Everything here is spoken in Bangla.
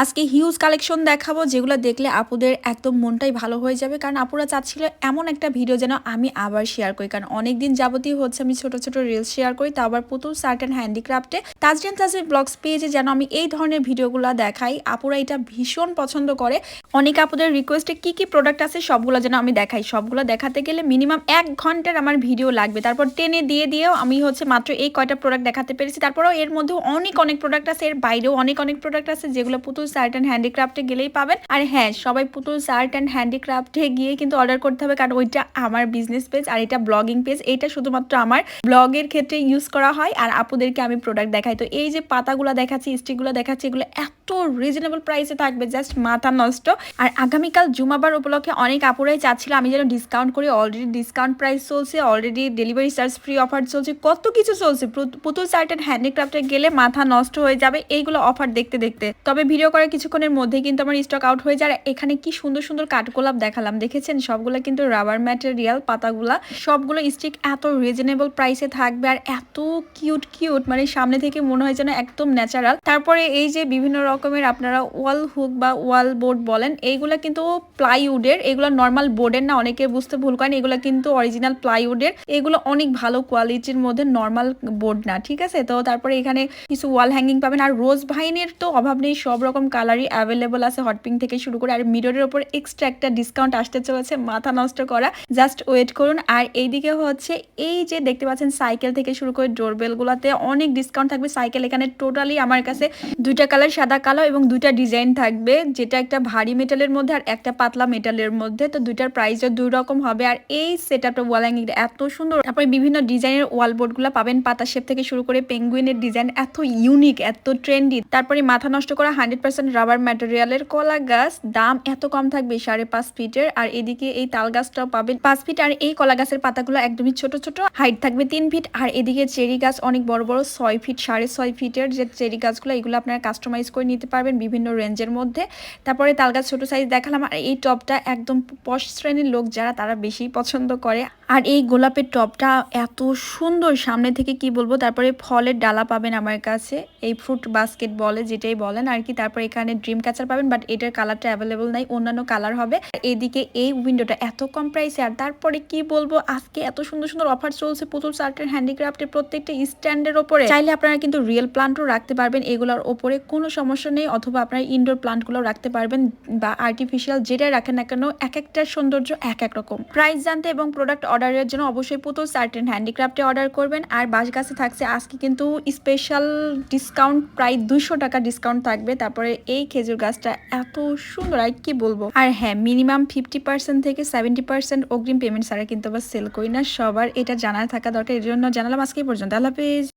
আজকে হিউজ কালেকশন দেখাবো যেগুলো দেখলে আপুদের একদম মনটাই ভালো হয়ে যাবে, কারণ আপুরা চাচ্ছিল এমন একটা ভিডিও যেন আমি আবার শেয়ার করি, কারণ অনেকদিন যাবতীয় হচ্ছে আমি ছোট ছোট রিলস শেয়ার করি, তা আবার পুতুল সার্ট অ্যান্ড হ্যান্ডিক্রাফটে তাজরিন তাজরিন ব্লগস পেজে যেন আমি এই ধরনের ভিডিওগুলো দেখাই। আপুরা এটা ভীষণ পছন্দ করে। অনেক আপুদের রিকোয়েস্টে কি কি প্রোডাক্ট আছে সবগুলো যেন আমি দেখাই। সবগুলো দেখাতে গেলে মিনিমাম 1 ঘন্টার আমার ভিডিও লাগবে, তারপর টেনে দিয়েও আমি হচ্ছে মাত্র এই কয়টা প্রোডাক্ট দেখাতে পেরেছি। তারপরেও এর মধ্যেও অনেক প্রোডাক্ট আছে, এর বাইরেও অনেক প্রোডাক্ট আছে যেগুলো পুতুল সার্ট অ্যান্ড হ্যান্ডিক্রাফটে গেলেই পাবেন। আর হ্যাঁ, সবাই পুতুল সার্ট অ্যান্ড হ্যান্ডিক্রাফটে গিয়ে কিন্তু অর্ডার করতে হবে, কারণ ওইটা আমার বিজনেস পেজ আর এটা ব্লগিং পেজ। এইটা শুধুমাত্র আমার ব্লগের ক্ষেত্রে ইউজ করা হয় আর আপুদেরকে আমি প্রোডাক্ট দেখাই। তো এই যে পাতাগুলো দেখাচ্ছি, স্টিকগুলো দেখাচ্ছি, এগুলো এত রিজনেবল প্রাইসে থাকবে, জাস্ট মাথা নষ্ট। আর আগামীকাল জুমাবার উপলক্ষে অনেক আপুরাই চাচ্ছিল আমি যেন ডিসকাউন্ট করি। অলরেডি ডিসকাউন্ট প্রাইস চলছে, already delivery charge free offer চলছে, কত কিছু চলছে। পুতুল সার্ট অ্যান্ড হ্যান্ডিক্রাফটে গেলে মাথা নষ্ট হয়ে যাবে এইগুলো অফার দেখতে দেখতে। তবে ভিডিও করার কিছুক্ষণের মধ্যেই কিন্তু আমার স্টক আউট হয়ে যায়। এখানে কি সুন্দর সুন্দর কাঠগোলাপ দেখালাম, দেখেছেন? সবগুলো কিন্তু রাবার ম্যাটেরিয়াল, পাতাগুলা সবগুলো স্টিক এত রিজনেবল প্রাইসে থাকবে আর এত কিউট, মানে সামনে থেকে মনে হয় যেন একদম ন্যাচারাল। তারপরে এই যে বিভিন্ন রকমের আপনারা ওয়াল হুক বা ওয়াল বোর্ড বলেন, এইগুলা কিন্তু প্লাইউডের, এগুলো নর্মাল বোর্ডের না, অনেকে বুঝতে ভুল করেন। এগুলো কিন্তু অরিজিনাল প্লাইউডের, এগুলো অনেক ভালো কোয়ালিটির মধ্যে, নর্মাল বোর্ড না, ঠিক আছে? তো তারপরে এখানে কিছু ওয়াল হ্যাঙ্গিং পাবেন। আর রোজ ভাইনের তো অভাব নেই, সব রকম কালারই অ্যাভেলেবল আছে, হট পিঙ্ক থেকে শুরু করে। আর মিররের ওপর এক্সট্রা একটা ডিসকাউন্ট আসতে চলেছে, মাথা নষ্ট করা, জাস্ট ওয়েট করুন। আর এইদিকে হচ্ছে এই যে দেখতে পাচ্ছেন সাইকেল থেকে শুরু করে ডোরবেল গুলাতে অনেক ডিসকাউন্ট থাকবে। সাইকেল এখানে টোটালি আমার কাছে দুইটা কালার, সাদা কালো এবং দুইটা ডিজাইন থাকবে, যেটা একটা ভারী মেটালের মধ্যে আর একটা পাতলা মেটালের মধ্যে। তো দুইটার প্রাইসও দুই রকম হবে। আর এই সেটআপটা ওয়াল হ্যাঙ্গিং এত সুন্দর। তারপরে বিভিন্ন ডিজাইনের ওয়াল বোর্ড গুলা পাবেন, পাতা শেপ থেকে শুরু করে পেঙ্গুইনের ডিজাইন, এত ইউনিক, এত ট্রেন্ডি। তারপরে মাথা নষ্ট করা 100% রাবার ম্যাটেরিয়ালের কলা গাছ, দাম এত কম থাকবে 5.5 ফিটের। আর এদিকে এই তাল গাছটাও পাবেন 5 ফিট। আর এই কলা গাছের পাতাগুলো একদমই ছোট ছোট, হাইট থাকবে 3 ফিট। আর এদিকে চেরি গাছ অনেক বড় 6 ফিট, 6.5 ফিটের যে চেরি গাছগুলো, এগুলো আপনারা কাস্টমাইজ করে নিতে পারবেন বিভিন্ন রেঞ্জের মধ্যে। তারপরে তাল গাছ ছোট সাইজ দেখালাম। আর এই টপটা একদম পশ শ্রেণীর লোক যারা, তারা বেশি পছন্দ করে। আর এই গোলাপের টপটা এত সুন্দর, সামনে থেকে কি বলবো। তারপরে ফলের ডালা পাবেন আমার কাছে, এই ফ্রুট বাস্কেট বলে যেটাই বলেন আর কি। তারপর এখানে ড্রিম ক্যাচার পাবেন, বাট এটার কালারটা অ্যাভেলেবল নাই, অন্যান্য কালার হবে। এদিকে এই উইন্ডোটা এত কম প্রাইসে। আর তারপরে কি বলবো, আজকে এত সুন্দর সুন্দর অফার চলছে পুতুল সার্ট এন্ড হ্যান্ডিক্রাফটের প্রত্যেকটা স্ট্যান্ডের ওপরে। চাইলে আপনারা কিন্তু রিয়েল প্লান্টও রাখতে পারবেন এগুলোর ওপরে, কোনো সমস্যা নেই। অথবা আপনারা ইনডোর প্লান্টগুলো রাখতে পারবেন বা আর্টিফিশিয়াল, যেটাই রাখেন না কেন, এক একটার সৌন্দর্য এক এক রকম। প্রাইস জানতে এবং প্রোডাক্ট অর্ডারের জন্য অবশ্যই পুতুল সার্ট এন্ড হ্যান্ডিক্রাফটে অর্ডার করবেন। আর বাসগাছে থাকছে আজকে কিন্তু স্পেশাল ডিসকাউন্ট, প্রায় 200 টাকা ডিসকাউন্ট থাকবে। তারপরে এই খেজুর গাছটা এত সুন্দর, আর কি বলবো। আর হ্যাঁ, মিনিমাম 50% থেকে 70% অগ্রিম পেমেন্ট ছাড়া কিন্তু আবার সেল করি না, সবার এটা জানা থাকা দরকার, এর জন্য জানালাম। আজকে পর্যন্ত, আল্লাহ হাফেজ।